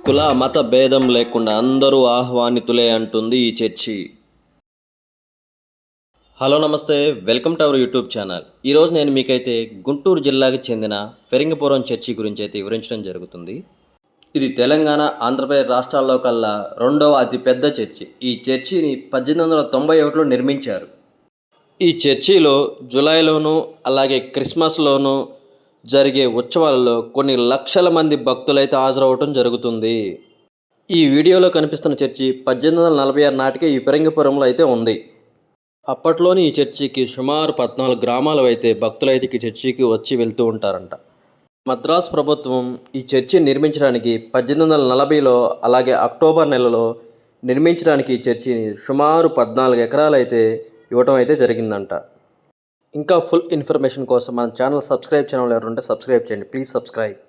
కుల మత భేదం లేకుండా అందరూ ఆహ్వానితులే అంటుంది ఈ చర్చి. హలో నమస్తే, welcome to our YouTube channel. ఈరోజు నేను మీకైతే గుంటూరు జిల్లాకి చెందిన ఫెరింగపురం చర్చి గురించి అయితే వివరించడం జరుగుతుంది. ఇది తెలంగాణ, ఆంధ్రప్రదేశ్ రాష్ట్రాల్లో కల్లా రెండవ అతిపెద్ద చర్చి. ఈ చర్చిని 1891లో నిర్మించారు. ఈ చర్చిలో జూలైలోనూ అలాగే క్రిస్మస్లోనూ జరిగే ఉత్సవాలలో కొన్ని లక్షల మంది భక్తులైతే హాజరవటం జరుగుతుంది. ఈ వీడియోలో కనిపిస్తున్న చర్చి 1846 నాటికే ఈ ఫెరింగపురంలో అయితే ఉంది. అప్పట్లోని ఈ చర్చికి సుమారు 14 గ్రామాలు అయితే భక్తులైతే ఈ చర్చికి వచ్చి వెళ్తూ ఉంటారంట. మద్రాసు ప్రభుత్వం ఈ చర్చిని నిర్మించడానికి 1840లో అలాగే అక్టోబర్ నెలలో నిర్మించడానికి ఈ చర్చిని సుమారు 14 ఎకరాలు అయితే ఇవ్వటం అయితే జరిగిందంట. ఇంకా ఫుల్ ఇన్ఫర్మేషన్ కోసం మన ఛానల్ సబ్స్క్రైబ్ ఛానల్ ఎవరుంటే సబ్స్క్రైబ్ చేయండి. Please subscribe.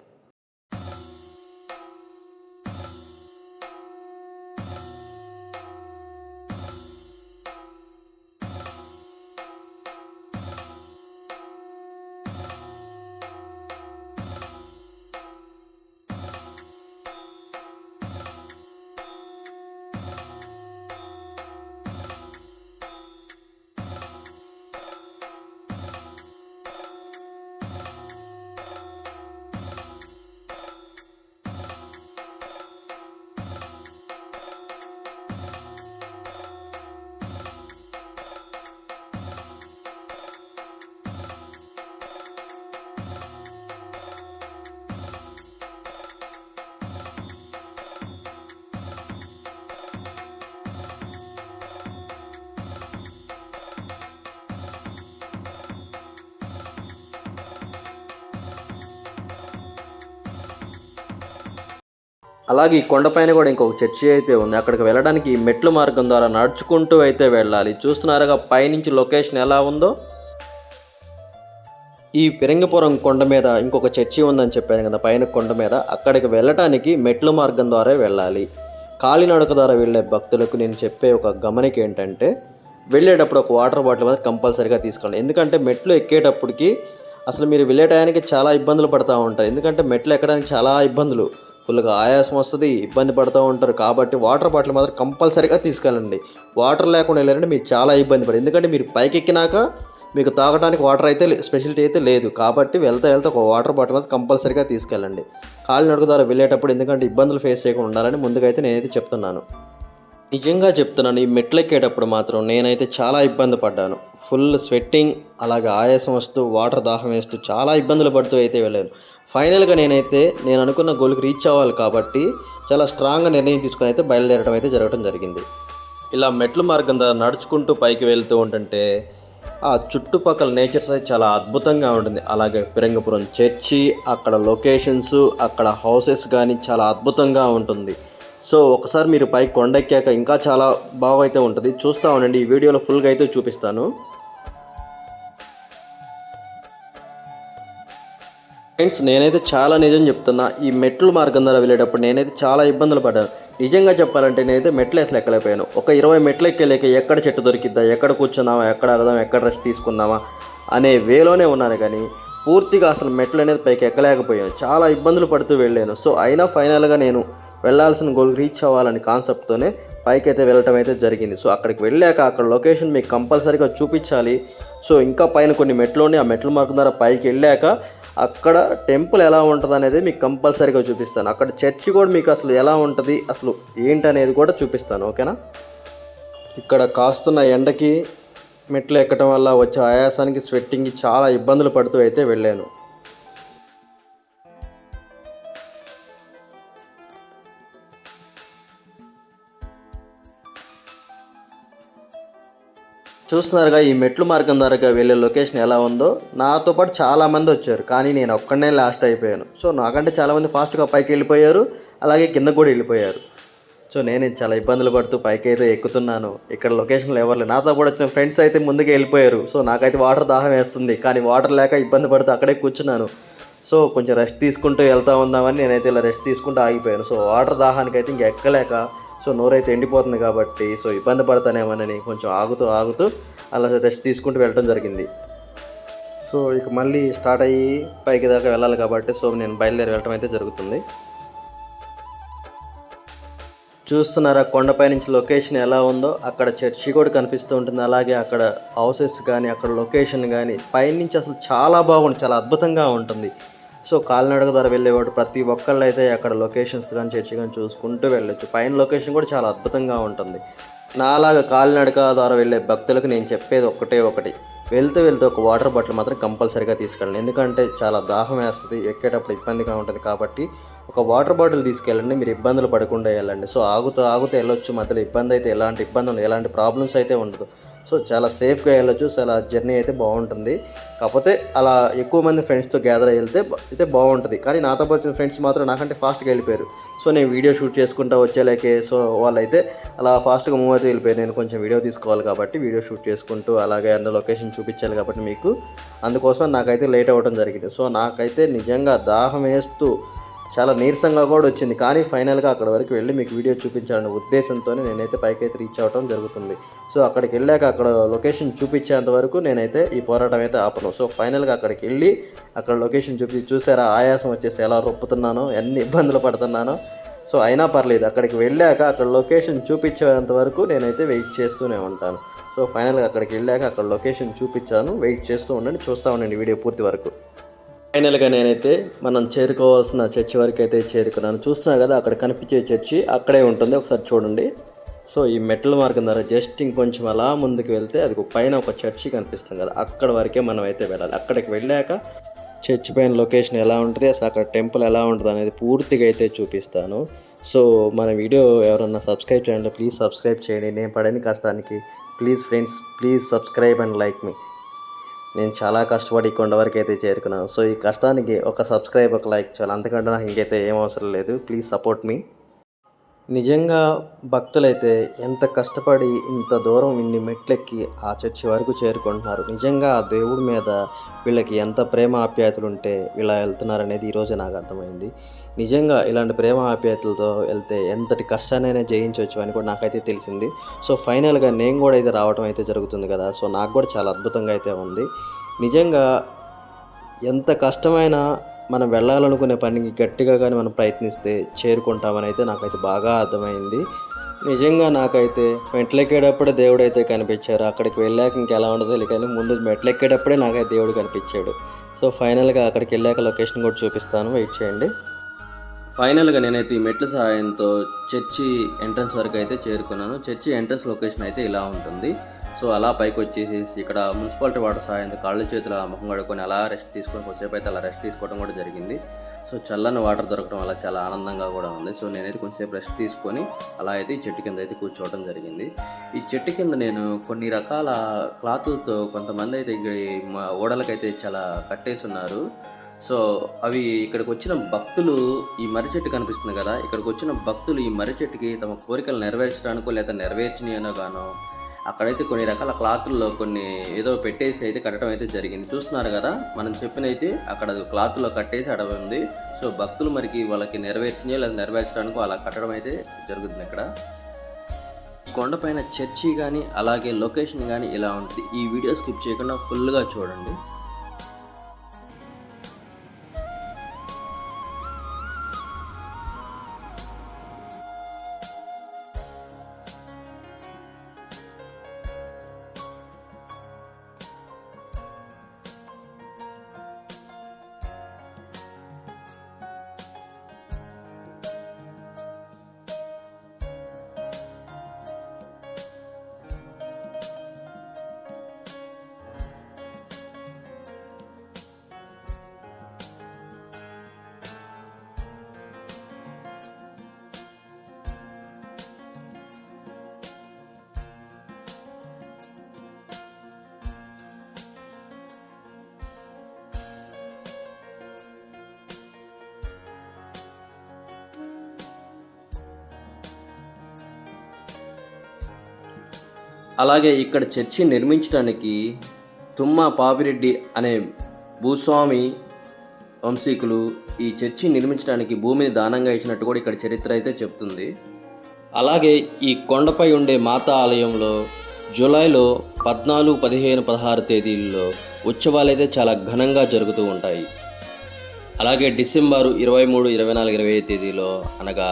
అలాగే ఈ కొండపైన కూడా ఇంకొక చర్చి అయితే ఉంది. అక్కడికి వెళ్ళడానికి మెట్ల మార్గం ద్వారా నడుచుకుంటూ అయితే వెళ్ళాలి. చూస్తున్నారుగా పైనుంచి లొకేషన్ ఎలా ఉందో. ఈ ఫెరింగపురం కొండ మీద ఇంకొక చర్చి ఉందని చెప్పాను కదా, పైన కొండ మీద. అక్కడికి వెళ్ళటానికి మెట్ల మార్గం ద్వారా వెళ్ళాలి. కాలినడక ద్వారా వెళ్ళే భక్తులకు నేను చెప్పే ఒక గమనిక ఏంటంటే, వెళ్ళేటప్పుడు ఒక వాటర్ బాటిల్ మీద కంపల్సరీగా తీసుకోండి. ఎందుకంటే మెట్లు ఎక్కేటప్పటికి అసలు మీరు వెళ్ళే టయానికి చాలా ఇబ్బందులు పడుతూ ఉంటారు. ఎందుకంటే మెట్లు ఎక్కడానికి చాలా ఇబ్బందులు, ఫుల్గా ఆయాసం వస్తుంది, ఇబ్బంది పడుతూ ఉంటారు. కాబట్టి వాటర్ బాటిల్ మాత్రం కంపల్సరీగా తీసుకెళ్ళండి. వాటర్ లేకుండా వెళ్ళారంటే మీరు చాలా ఇబ్బంది పడదు. ఎందుకంటే మీరు పైకి ఎక్కినాక మీకు తాగడానికి వాటర్ అయితే స్పెషాలిటీ అయితే లేదు. కాబట్టి వెళ్తే ఒక వాటర్ బాటిల్ మాత్రం కంపల్సరీగా తీసుకెళ్ళండి కాలినడక ద్వారా వెళ్ళేటప్పుడు. ఎందుకంటే ఇబ్బందులు ఫేస్ చేయకుండా ఉండాలని ముందుగా అయితే నేనైతే చెప్తున్నాను. నిజంగా చెప్తున్నాను, ఈ మెట్లు ఎక్కేటప్పుడు మాత్రం నేనైతే చాలా ఇబ్బంది పడ్డాను. ఫుల్ స్వెట్టింగ్, అలాగే ఆయాసం వస్తూ, వాటర్ దాహం వేస్తూ చాలా ఇబ్బందులు పడుతూ అయితే వెళ్ళాను. ఫైనల్గా నేను అనుకున్న గోల్కి రీచ్ అవ్వాలి కాబట్టి చాలా స్ట్రాంగ్గా నిర్ణయం తీసుకొని అయితే బయలుదేరడం అయితే జరగడం జరిగింది. ఇలా మెట్ల మార్గం ద్వారా నడుచుకుంటూ పైకి వెళ్తూ ఉంటుంటే ఆ చుట్టుపక్కల నేచర్స్ అయితే చాలా అద్భుతంగా ఉంటుంది. అలాగే ఫెరింగపురం చర్చి, అక్కడ లొకేషన్స్, అక్కడ హౌసెస్ కానీ చాలా అద్భుతంగా ఉంటుంది. సో ఒకసారి మీరు పైకి కొండెక్కాక ఇంకా చాలా బాగా అయితే ఉంటుంది. చూస్తూ ఉండండి, ఈ వీడియోలో ఫుల్గా అయితే చూపిస్తాను. ఫ్రెండ్స్, నేనైతే చాలా నిజం చెప్తున్నా, ఈ మెట్ల మార్గం ద్వారా వెళ్ళేటప్పుడు నేనైతే చాలా ఇబ్బందులు పడ్డాను. నిజంగా చెప్పాలంటే నేనైతే మెట్లు అసలు ఎక్కలేకపోయాను. ఒక 20 మెట్లు ఎక్కలేక ఎక్కడ చెట్టు దొరికిద్దా, ఎక్కడ కూర్చున్నామా, ఎక్కడ ఆగదామా, ఎక్కడ రెస్ట్ తీసుకుందామా అనే వేలోనే ఉన్నాను. కానీ పూర్తిగా అసలు మెట్లు అనేది పైకి ఎక్కలేకపోయాను. చాలా ఇబ్బందులు పడుతూ వెళ్ళాను. సో అయినా ఫైనల్గా నేను వెళ్ళాల్సిన గోల్ రీచ్ అవ్వాలని కాన్సెప్ట్తోనే పైకి అయితే వెళ్ళటం అయితే జరిగింది. సో అక్కడికి వెళ్ళాక అక్కడ లొకేషన్ మీకు కంపల్సరీగా చూపించాలి. సో ఇంకా పైన కొన్ని మెట్లు ఉన్నాయి. ఆ మెట్ల మార్గం ద్వారా పైకి వెళ్ళాక అక్కడ టెంపుల్ ఎలా ఉంటుంది అనేది మీకు కంపల్సరీగా చూపిస్తాను. అక్కడ చర్చి కూడా మీకు అసలు ఎలా ఉంటుంది, అసలు ఏంటనేది కూడా చూపిస్తాను. ఓకేనా. ఇక్కడ కాస్తున్న ఎండకి మెట్లు ఎక్కడం వల్ల వచ్చే ఆయాసానికి, స్వెట్టింగ్కి చాలా ఇబ్బందులు పడుతూ అయితే వెళ్ళాను. చూస్తున్నారుగా ఈ మెట్లు మార్గం ద్వారా వెళ్ళే లొకేషన్ ఎలా ఉందో. నాతో పాటు చాలామంది వచ్చారు, కానీ నేను ఒక్కడనే లాస్ట్ అయిపోయాను. సో నాకంటే చాలామంది ఫాస్ట్గా పైకి వెళ్ళిపోయారు, అలాగే కింద కూడా వెళ్ళిపోయారు. సో నేను చాలా ఇబ్బందులు పడుతూ పైకి అయితే ఎక్కుతున్నాను. ఇక్కడ లొకేషన్లో ఎవరు లేరు. నాతో కూడా వచ్చిన ఫ్రెండ్స్ అయితే ముందుకు వెళ్ళిపోయారు. సో నాకైతే వాటర్ దాహం వేస్తుంది, కానీ వాటర్ లేక ఇబ్బంది పడుతూ అక్కడే కూర్చున్నాను. సో కొంచెం రెస్ట్ తీసుకుంటూ వెళ్తూ ఉందామని నేనైతే ఇలా రెస్ట్ తీసుకుంటూ ఆగిపోయాను. సో వాటర్ దాహానికి అయితే ఇంక ఎక్కలేక సో నోరైతే ఎండిపోతుంది కాబట్టి సో ఇబ్బంది పడతానేమోనని కొంచెం ఆగుతూ అలా రెస్ట్ తీసుకుంటూ వెళ్ళడం జరిగింది. సో ఇక మళ్ళీ స్టార్ట్ అయ్యి పైకి దాకా వెళ్ళాలి కాబట్టి సో నేను బయలుదేరి వెళ్ళడం అయితే జరుగుతుంది. చూస్తున్నారా కొండపై నుంచి లొకేషన్ ఎలా ఉందో, అక్కడ చర్చి కూడా కనిపిస్తూ ఉంటుంది. అలాగే అక్కడ హౌసెస్ కానీ, అక్కడ లొకేషన్ కానీ పైనుంచి అసలు చాలా బాగుంది, చాలా అద్భుతంగా ఉంటుంది. సో కాలినడక ద్వారా వెళ్ళేవాడు ప్రతి ఒక్కళ్ళు అయితే అక్కడ లొకేషన్స్ కానీ, చర్చి కానీ చూసుకుంటూ వెళ్ళొచ్చు. పైన లొకేషన్ కూడా చాలా అద్భుతంగా ఉంటుంది. నాలాగా కాలినడక ద్వారా వెళ్ళే భక్తులకు నేను చెప్పేది ఒకటి, వెళ్తూ ఒక వాటర్ బాటిల్ మాత్రం కంపల్సరీగా తీసుకెళ్ళండి. ఎందుకంటే చాలా దాహం వేస్తుంది, ఎక్కేటప్పుడు ఇబ్బందిగా ఉంటుంది. కాబట్టి ఒక వాటర్ బాటిల్ తీసుకెళ్ళండి, మీరు ఇబ్బందులు పడకుండా వెళ్ళండి. సో ఆగుతూ వెళ్ళొచ్చు, మధ్యలో ఇబ్బంది అయితే ఎలాంటి ఇబ్బంది ఉండదు, ఎలాంటి ప్రాబ్లమ్స్ అయితే ఉండదు. సో చాలా సేఫ్గా వెళ్ళొచ్చు, చాలా జర్నీ అయితే బాగుంటుంది. కాకపోతే అలా ఎక్కువ మంది ఫ్రెండ్స్తో గ్యాదర్ వెళ్తే అయితే బాగుంటుంది. కానీ నాతో వచ్చిన ఫ్రెండ్స్ మాత్రం నాకంటే ఫాస్ట్గా వెళ్ళిపోయారు. సో నేను వీడియో షూట్ చేసుకుంటూ వచ్చేలేకే సో వాళ్ళైతే అలా ఫాస్ట్గా మూవ్ అయితే వెళ్ళిపోయారు. నేను కొంచెం వీడియో తీసుకోవాలి కాబట్టి వీడియో షూట్ చేసుకుంటూ అలాగే అందులో లొకేషన్ చూపించాలి కాబట్టి మీకు, అందుకోసం నాకైతే లేట్ అవ్వడం జరిగింది. సో నాకైతే నిజంగా దాహం వేస్తూ చాలా నీరసంగా కూడా వచ్చింది. కానీ ఫైనల్గా అక్కడ వరకు వెళ్ళి మీకు వీడియో చూపించాలనే ఉద్దేశంతో నేనైతే పైకైతే రీచ్ అవ్వడం జరుగుతుంది. సో అక్కడికి వెళ్ళాక అక్కడ లొకేషన్ చూపించేంత వరకు నేనైతే ఈ పోరాటం అయితే ఆపను. సో ఫైనల్గా అక్కడికి వెళ్ళి అక్కడ లొకేషన్ చూసారా ఆయాసం వచ్చేసి ఎలా రొప్పుతున్నానో, ఎన్ని ఇబ్బందులు పడుతున్నానో. సో అయినా పర్లేదు, అక్కడికి వెళ్ళాక అక్కడ లొకేషన్ చూపించేంత వరకు నేనైతే వెయిట్ చేస్తూనే ఉంటాను. సో ఫైనల్గా అక్కడికి వెళ్ళాక అక్కడ లొకేషన్ చూపించాను, వెయిట్ చేస్తూ ఉండండి, చూస్తూ ఉండండి వీడియో పూర్తి వరకు. ఫైనల్గా నేనైతే మనం చేరుకోవాల్సిన చర్చి వరకు అయితే చేరుకున్నాను. చూస్తున్నా కదా అక్కడ కనిపించే చర్చి అక్కడే ఉంటుంది, ఒకసారి చూడండి. సో ఈ మెట్ల మార్గం ద్వారా జస్ట్ ఇంకొంచెం అలా ముందుకు వెళ్తే అది పైన ఒక చర్చి కనిపిస్తుంది కదా, అక్కడ వరకే మనం అయితే వెళ్ళాలి. అక్కడికి వెళ్ళాక చర్చి పైన లొకేషన్ ఎలా ఉంటుంది, అసలు అక్కడ టెంపుల్ ఎలా ఉంటుంది అనేది పూర్తిగా అయితే చూపిస్తాను. సో మన వీడియో ఎవరన్నా సబ్స్క్రైబ్ చేయండి, ప్లీజ్ సబ్స్క్రైబ్ చేయండి. నేను పడని కష్టానికి please friends, please subscribe and like మీ. నేను చాలా కష్టపడి కొండ వరకు అయితే చేరుకున్నాను. సో ఈ కష్టానికి ఒక సబ్స్క్రైబ్, ఒక లైక్ చాలు, అంతకంటే నాకు ఇంకైతే ఏం అవసరం లేదు. ప్లీజ్ సపోర్ట్ మీ. నిజంగా భక్తులైతే ఎంత కష్టపడి ఇంత దూరం ఇన్ని మెట్లెక్కి ఆ చర్చి వరకు చేరుకుంటున్నారు. నిజంగా ఆ దేవుడి మీద వీళ్ళకి ఎంత ప్రేమ ఆప్యాయతలు ఉంటే ఇలా వెళ్తున్నారనేది ఈరోజే నాకు అర్థమైంది. నిజంగా ఇలాంటి ప్రేమ ఆప్యాయతలతో వెళ్తే ఎంతటి కష్టాన్నైనా జయించవచ్చు అని కూడా నాకైతే తెలిసింది. సో ఫైనల్గా నేను కూడా అయితే రావడం అయితే జరుగుతుంది కదా, సో నాకు కూడా చాలా అద్భుతంగా అయితే ఉంది. నిజంగా ఎంత కష్టమైనా మనం వెళ్ళాలనుకునే పనికి గట్టిగా కానీ మనం ప్రయత్నిస్తే చేరుకుంటామని అయితే నాకైతే బాగా అర్థమైంది. నిజంగా నాకైతే మెట్లెక్కేటప్పుడే దేవుడు అయితే కనిపించారు. అక్కడికి వెళ్ళాక ఇంకెలా ఉండదు కానీ ముందు మెట్లెక్కేటప్పుడే నాకైతే దేవుడు కనిపించాడు. సో ఫైనల్గా అక్కడికి వెళ్ళాక లొకేషన్ కూడా చూపిస్తాను, వెయిట్ చేయండి. ఫైనల్గా నేనైతే ఈ మెట్ల సహాయంతో చర్చి ఎంట్రన్స్ వరకు అయితే చేరుకున్నాను. చర్చి ఎంట్రన్స్ లొకేషన్ అయితే ఇలా ఉంటుంది. సో అలా పైకి వచ్చేసి ఇక్కడ మున్సిపాలిటీ వాటర్ సహాయంతో కాళ్ళు చేతుల ముఖం కడుక్కొని అలా రెస్ట్ తీసుకొని కొద్దిసేపు అయితే అలా రెస్ట్ తీసుకోవడం కూడా జరిగింది. సో చల్లని వాటర్ దొరకడం వల్ల చాలా ఆనందంగా కూడా ఉంది. సో నేనైతే కొంచెంసేపు రెస్ట్ తీసుకొని అలా అయితే ఈ చెట్టు కింద అయితే కూర్చోవడం జరిగింది. ఈ చెట్టు కింద నేను కొన్ని రకాల క్లాతులతో కొంతమంది అయితే ఓడలకైతే చాలా కట్టేసి ఉన్నారు. సో అవి ఇక్కడికి వచ్చిన భక్తులు, ఈ మర్రి చెట్టు కనిపిస్తుంది కదా, ఇక్కడికి వచ్చిన భక్తులు ఈ మర్రి చెట్టుకి తమ కోరికలు నెరవేర్చడానికో లేదా నెరవేర్చినాయనో గానో అక్కడైతే కొన్ని రకాల క్లాతుల్లో కొన్ని ఏదో పెట్టేసి అయితే కట్టడం అయితే జరిగింది. చూస్తున్నారు కదా, మనం చెప్పిన అయితే అక్కడ క్లాత్లో కట్టేసి అడవి ఉంది. సో భక్తులు మరికి వాళ్ళకి నెరవేర్చినాయో లేదా నెరవేర్చడానికో అలా కట్టడం అయితే జరుగుతుంది. ఇక్కడ కొండపైన చర్చి కానీ అలాగే లొకేషన్ కానీ ఇలా ఉంటుంది. ఈ వీడియో స్కిప్ చేయకుండా ఫుల్గా చూడండి. అలాగే ఇక్కడ చర్చి నిర్మించడానికి తుమ్మ పాపిరెడ్డి అనే భూస్వామి వంశీకులు ఈ చర్చి నిర్మించడానికి భూమిని దానంగా ఇచ్చినట్టు కూడా ఇక్కడ చరిత్ర అయితే చెప్తుంది. అలాగే ఈ కొండపై ఉండే మాతా ఆలయంలో జూలైలో 14, 15, 16 తేదీల్లో ఉత్సవాలు అయితే చాలా ఘనంగా జరుగుతూ ఉంటాయి. అలాగే డిసెంబరు 23, 24, 25 తేదీలో అనగా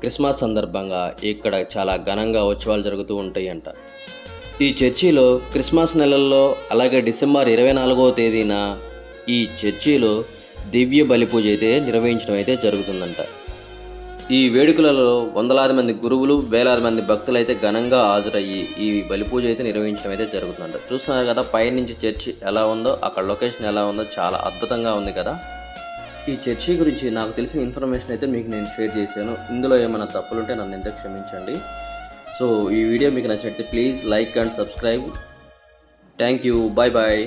క్రిస్మస్ సందర్భంగా ఇక్కడ చాలా ఘనంగా ఉత్సవాలు జరుగుతూ ఉంటాయంట. ఈ చర్చిలో క్రిస్మస్ నెలల్లో అలాగే డిసెంబర్ 24వ తేదీన ఈ చర్చిలో దివ్య బలి పూజ అయితే నిర్వహించడం అయితే జరుగుతుందంట. ఈ వేడుకలలో వందలాది మంది గురువులు, వేలాది మంది భక్తులు అయితే ఘనంగా హాజరయ్యి ఈ బలి పూజ అయితే నిర్వహించడం అయితే జరుగుతుందంట. చూస్తున్నారు కదా పైనుంచి చర్చి ఎలా ఉందో, అక్కడ లొకేషన్ ఎలా ఉందో, చాలా అద్భుతంగా ఉంది కదా. ఈ చర్చి గురించి నాకు తెలిసిన ఇన్ఫర్మేషన్ అయితే మీకు నేను షేర్ చేశాను. ఇందులో ఏమైనా తప్పులుంటే నన్ను ఎంత క్షమించండి. సో ఈ వీడియో మీకు నచ్చినట్లయితే please like and subscribe. Thank you. Bye bye.